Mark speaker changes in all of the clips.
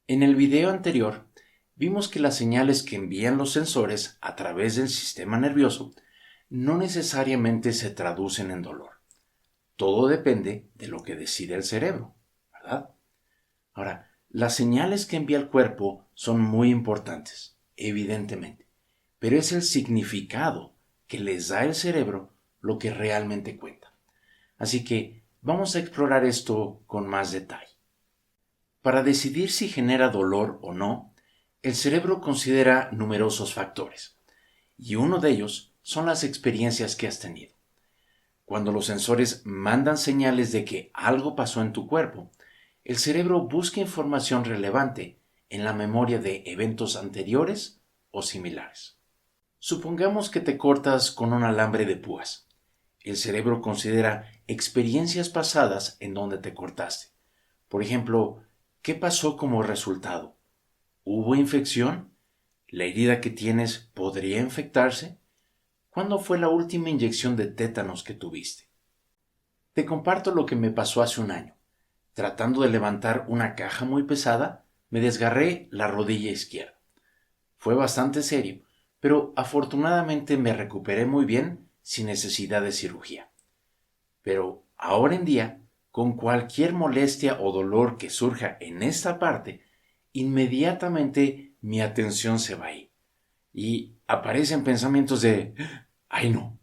Speaker 1: En el video anterior, vimos que las señales que envían los sensores a través del sistema nervioso no necesariamente se traducen en dolor. Todo depende de lo que decide el cerebro, ¿verdad? Ahora, las señales que envía el cuerpo son muy importantes, evidentemente, pero es el significado que les da el cerebro lo que realmente cuenta. Así que vamos a explorar esto con más detalle. Para decidir si genera dolor o no, el cerebro considera numerosos factores, y uno de ellos son las experiencias que has tenido. Cuando los sensores mandan señales de que algo pasó en tu cuerpo, el cerebro busca información relevante en la memoria de eventos anteriores o similares. Supongamos que te cortas con un alambre de púas. El cerebro considera experiencias pasadas en donde te cortaste. Por ejemplo, ¿qué pasó como resultado? ¿Hubo infección? ¿La herida que tienes podría infectarse? ¿Cuándo fue la última inyección de tétanos que tuviste? Te comparto lo que me pasó hace un año. Tratando de levantar una caja muy pesada, me desgarré la rodilla izquierda. Fue bastante serio, pero afortunadamente me recuperé muy bien sin necesidad de cirugía. Pero ahora en día, con cualquier molestia o dolor que surja en esta parte, inmediatamente mi atención se va ahí. Y aparecen pensamientos de, ay no,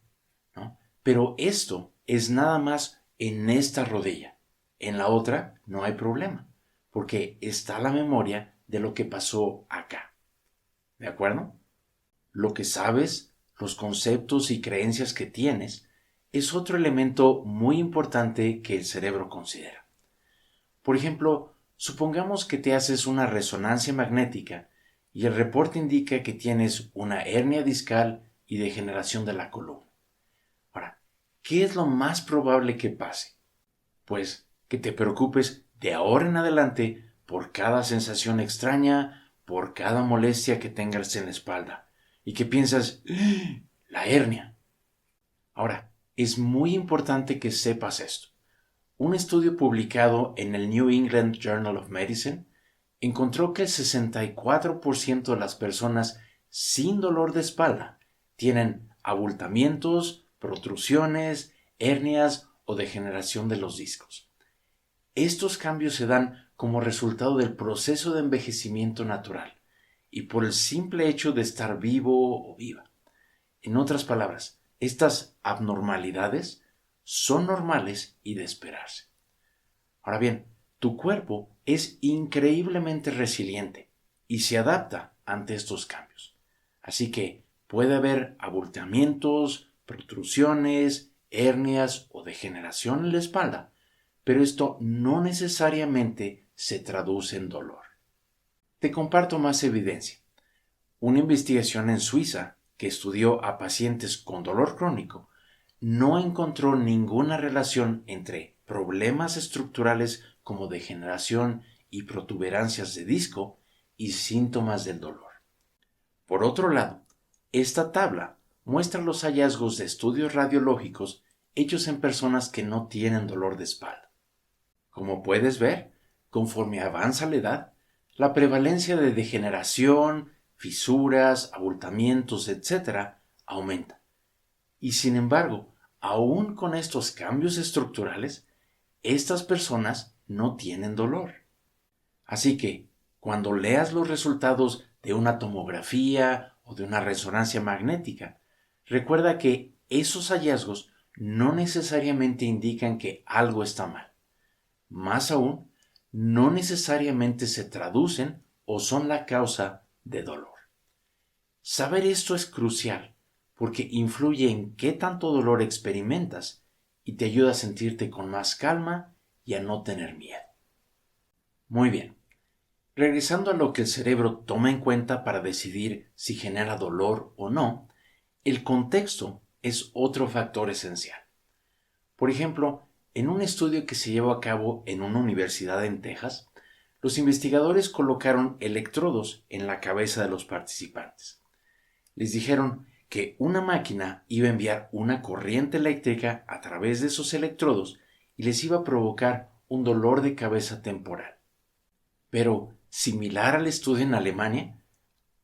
Speaker 1: ¿no? Pero esto es nada más en esta rodilla. En la otra no hay problema, porque está la memoria de lo que pasó acá. ¿De acuerdo? Lo que sabes, los conceptos y creencias que tienes, es otro elemento muy importante que el cerebro considera. Por ejemplo, supongamos que te haces una resonancia magnética y el reporte indica que tienes una hernia discal y degeneración de la columna. Ahora, ¿qué es lo más probable que pase? Pues que te preocupes de ahora en adelante por cada sensación extraña, por cada molestia que tengas en la espalda y que piensas, ¡ah! La hernia. Ahora, es muy importante que sepas esto. Un estudio publicado en el New England Journal of Medicine encontró que el 64% de las personas sin dolor de espalda tienen abultamientos, protrusiones, hernias o degeneración de los discos. Estos cambios se dan como resultado del proceso de envejecimiento natural y por el simple hecho de estar vivo o viva. En otras palabras, estas abnormalidades son normales y de esperarse. Ahora bien, tu cuerpo es increíblemente resiliente y se adapta ante estos cambios. Así que puede haber abultamientos, protrusiones, hernias o degeneración en la espalda, pero esto no necesariamente se traduce en dolor. Te comparto más evidencia. Una investigación en Suiza que estudió a pacientes con dolor crónico no encontró ninguna relación entre problemas estructurales como degeneración y protuberancias de disco y síntomas del dolor. Por otro lado, esta tabla muestra los hallazgos de estudios radiológicos hechos en personas que no tienen dolor de espalda. Como puedes ver, conforme avanza la edad, la prevalencia de degeneración, fisuras, abultamientos, etc., aumenta. Y sin embargo, aún con estos cambios estructurales, estas personas no tienen dolor. Así que, cuando leas los resultados de una tomografía o de una resonancia magnética, recuerda que esos hallazgos no necesariamente indican que algo está mal. Más aún, no necesariamente se traducen o son la causa de dolor. Saber esto es crucial porque influye en qué tanto dolor experimentas y te ayuda a sentirte con más calma y a no tener miedo. Muy bien, regresando a lo que el cerebro toma en cuenta para decidir si genera dolor o no, el contexto es otro factor esencial. Por ejemplo, en un estudio que se llevó a cabo en una universidad en Texas, los investigadores colocaron electrodos en la cabeza de los participantes. Les dijeron que una máquina iba a enviar una corriente eléctrica a través de esos electrodos y les iba a provocar un dolor de cabeza temporal. Pero Similar al estudio en Alemania,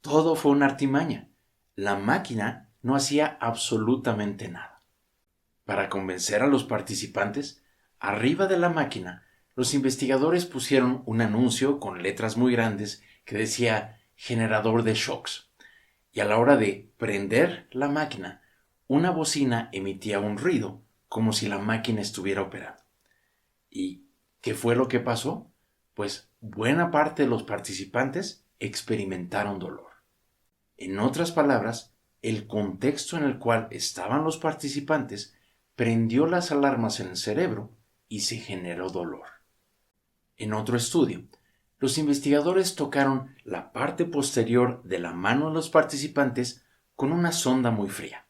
Speaker 1: todo fue una artimaña. La máquina no hacía absolutamente nada. Para convencer a los participantes, arriba de la máquina, los investigadores pusieron un anuncio con letras muy grandes que decía generador de shocks. Y a la hora de prender la máquina, una bocina emitía un ruido como si la máquina estuviera operando. ¿Y qué fue lo que pasó? Pues buena parte de los participantes experimentaron dolor. En otras palabras, el contexto en el cual estaban los participantes prendió las alarmas en el cerebro y se generó dolor. En otro estudio, los investigadores tocaron la parte posterior de la mano de los participantes con una sonda muy fría.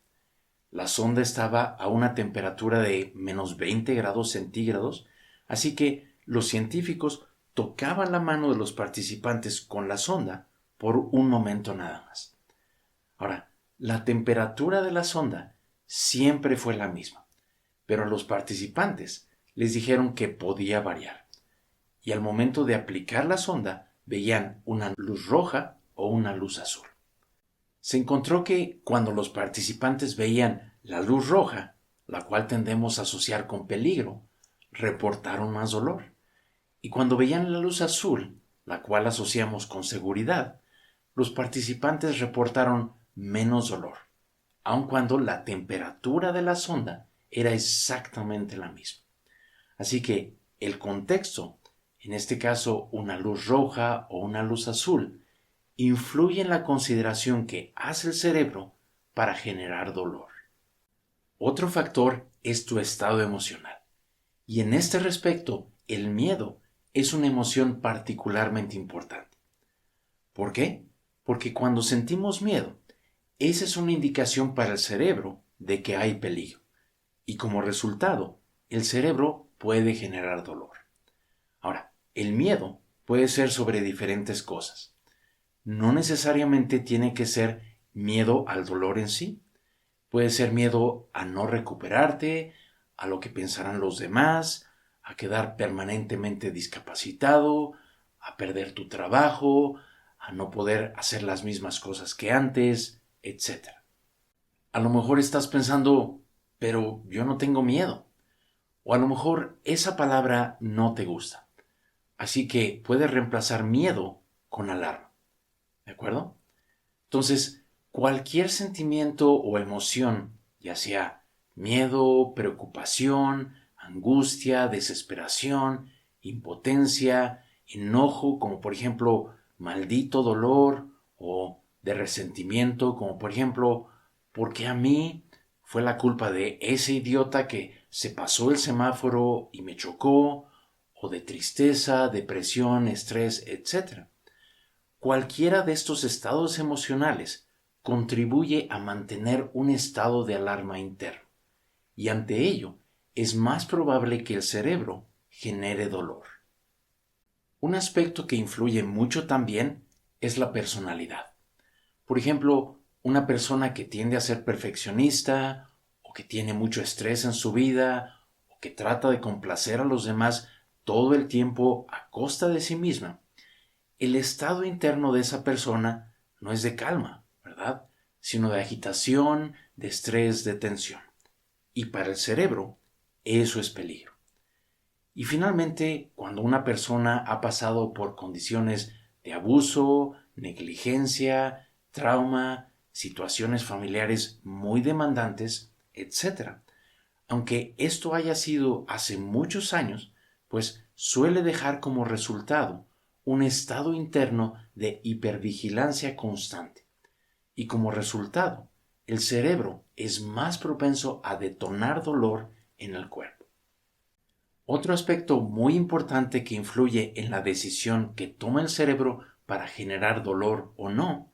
Speaker 1: La sonda estaba a una temperatura de menos 20 grados centígrados, así que los científicos tocaban la mano de los participantes con la sonda por un momento nada más. Ahora, la temperatura de la sonda siempre fue la misma, pero a los participantes les dijeron que podía variar. Y al momento de aplicar la sonda veían una luz roja o una luz azul. Se encontró que cuando los participantes veían la luz roja, la cual tendemos a asociar con peligro, reportaron más dolor. Y cuando veían la luz azul, la cual asociamos con seguridad, los participantes reportaron menos dolor, aun cuando la temperatura de la sonda era exactamente la misma. Así que el contexto, en este caso una luz roja o una luz azul, influye en la consideración que hace el cerebro para generar dolor. Otro factor es tu estado emocional. Y en este respecto, el miedo es una emoción particularmente importante. ¿Por qué? Porque cuando sentimos miedo, esa es una indicación para el cerebro de que hay peligro. Y como resultado, el cerebro puede generar dolor. Ahora, el miedo puede ser sobre diferentes cosas. No necesariamente tiene que ser miedo al dolor en sí. Puede ser miedo a no recuperarte, a lo que pensarán los demás, a quedar permanentemente discapacitado, a perder tu trabajo, a no poder hacer las mismas cosas que antes, etc. A lo mejor estás pensando, pero yo no tengo miedo. O a lo mejor esa palabra no te gusta. Así que puedes reemplazar miedo con alarma. ¿De acuerdo? Entonces, cualquier sentimiento o emoción, ya sea miedo, preocupación, angustia, desesperación, impotencia, enojo, como por ejemplo maldito dolor, o de resentimiento, como por ejemplo, porque a mí fue la culpa de ese idiota que se pasó el semáforo y me chocó, o de tristeza, depresión, estrés, etc. Cualquiera de estos estados emocionales contribuye a mantener un estado de alarma interno, y ante ello es más probable que el cerebro genere dolor. Un aspecto que influye mucho también es la personalidad. Por ejemplo, una persona que tiende a ser perfeccionista, o que tiene mucho estrés en su vida, o que trata de complacer a los demás todo el tiempo a costa de sí misma, el estado interno de esa persona no es de calma, ¿verdad? Sino de agitación, de estrés, de tensión. Y para el cerebro, eso es peligro. Y finalmente, cuando una persona ha pasado por condiciones de abuso, negligencia, trauma, situaciones familiares muy demandantes, etc., aunque esto haya sido hace muchos años, pues suele dejar como resultado un estado interno de hipervigilancia constante. Y como resultado, el cerebro es más propenso a detonar dolor en el cuerpo. Otro aspecto muy importante que influye en la decisión que toma el cerebro para generar dolor o no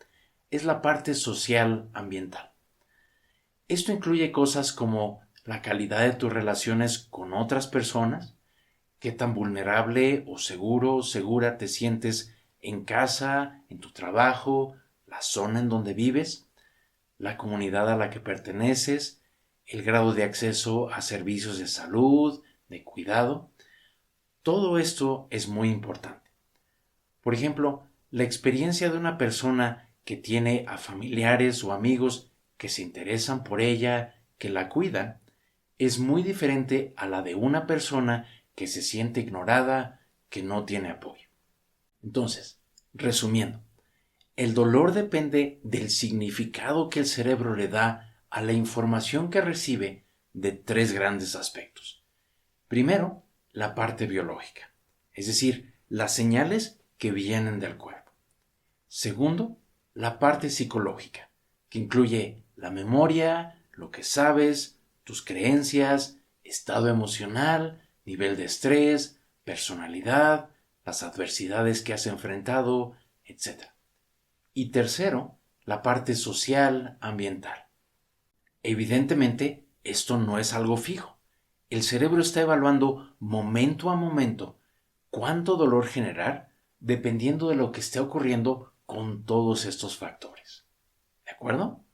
Speaker 1: es la parte social ambiental. Esto incluye cosas como la calidad de tus relaciones con otras personas, qué tan vulnerable o seguro o segura te sientes en casa, en tu trabajo, la zona en donde vives, la comunidad a la que perteneces, el grado de acceso a servicios de salud, de cuidado. Todo esto es muy importante. Por ejemplo, la experiencia de una persona que tiene a familiares o amigos que se interesan por ella, que la cuidan, es muy diferente a la de una persona que se siente ignorada, que no tiene apoyo. Entonces, resumiendo, el dolor depende del significado que el cerebro le da a la información que recibe de tres grandes aspectos. Primero, la parte biológica, es decir, las señales que vienen del cuerpo. Segundo, la parte psicológica, que incluye la memoria, lo que sabes, tus creencias, estado emocional, nivel de estrés, personalidad, las adversidades que has enfrentado, etc. Y tercero, la parte social, ambiental. Evidentemente, esto no es algo fijo. El cerebro está evaluando momento a momento cuánto dolor generar dependiendo de lo que esté ocurriendo con todos estos factores. ¿De acuerdo?